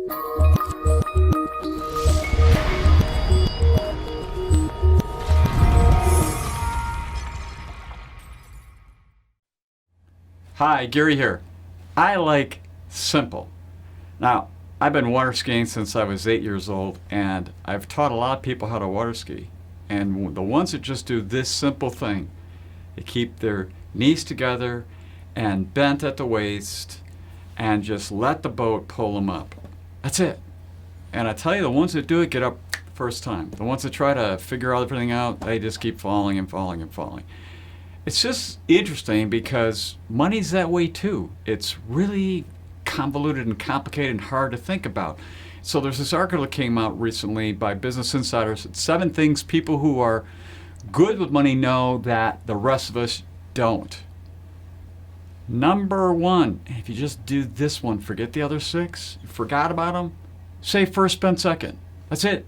Hi, Gary here. I like simple. Now, I've been water skiing since I was 8 years old, and I've taught a lot of people how to water ski. And the ones that just do this simple thing, they keep their knees together and bent at the waist and just let the boat pull them up. That's it. And I tell you, the ones that do it get up first time. The ones that try to figure everything out, they just keep falling and falling and falling. It's just interesting because money's that way too. It's really convoluted and complicated and hard to think about. So there's this article that came out recently by Business Insider. 7 things people who are good with money know that the rest of us don't. Number 1, if you just do this one, forget the other 6, you forgot about them, save first, spend second. That's it.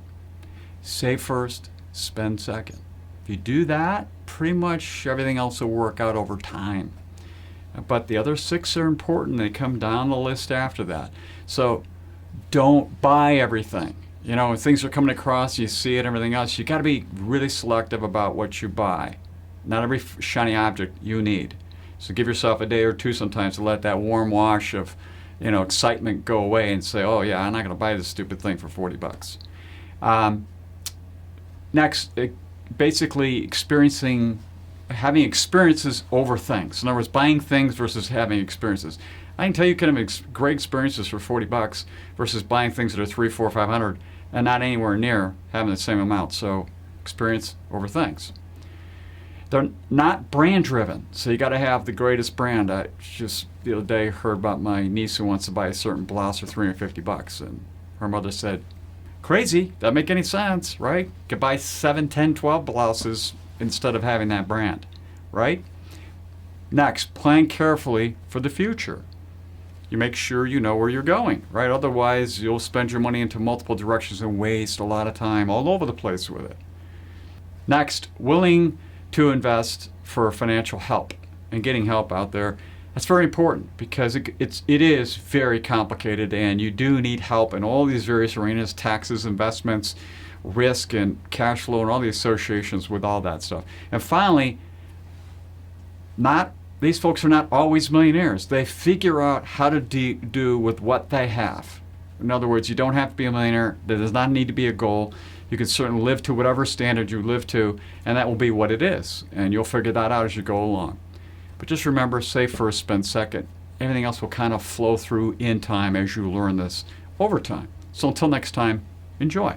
Save first, spend second. If you do that, pretty much everything else will work out over time. But the other 6 are important. They come down the list after that. So don't buy everything. You know, when things are coming across, you see it, everything else, you got to be really selective about what you buy. Not every shiny object you need. So give yourself a day or 2 sometimes to let that warm wash of, excitement go away and say, oh yeah, I'm not going to buy this stupid thing for $40. Next, basically having experiences over things. In other words, buying things versus having experiences. I can tell you kind of great experiences for $40 versus buying things that are $300, $400, $500 and not anywhere near having the same amount. So experience over things. They're not brand driven, so you got to have the greatest brand. I just the other day heard about my niece who wants to buy a certain blouse for $350, and her mother said, crazy, doesn't make any sense, right? You could buy 7, 10, 12 blouses instead of having that brand, right? Next, plan carefully for the future. You make sure you know where you're going, right? Otherwise, you'll spend your money into multiple directions and waste a lot of time all over the place with it. Next, willing to invest for financial help and getting help out there. That's very important because it is very complicated and you do need help in all these various arenas, taxes, investments, risk and cash flow and all the associations with all that stuff. And finally, these folks are not always millionaires. They figure out how to do with what they have. In other words, you don't have to be a millionaire. There does not need to be a goal. You can certainly live to whatever standard you live to, and that will be what it is. And you'll figure that out as you go along. But just remember, save first, spend second. Everything else will kind of flow through in time as you learn this over time. So until next time, enjoy.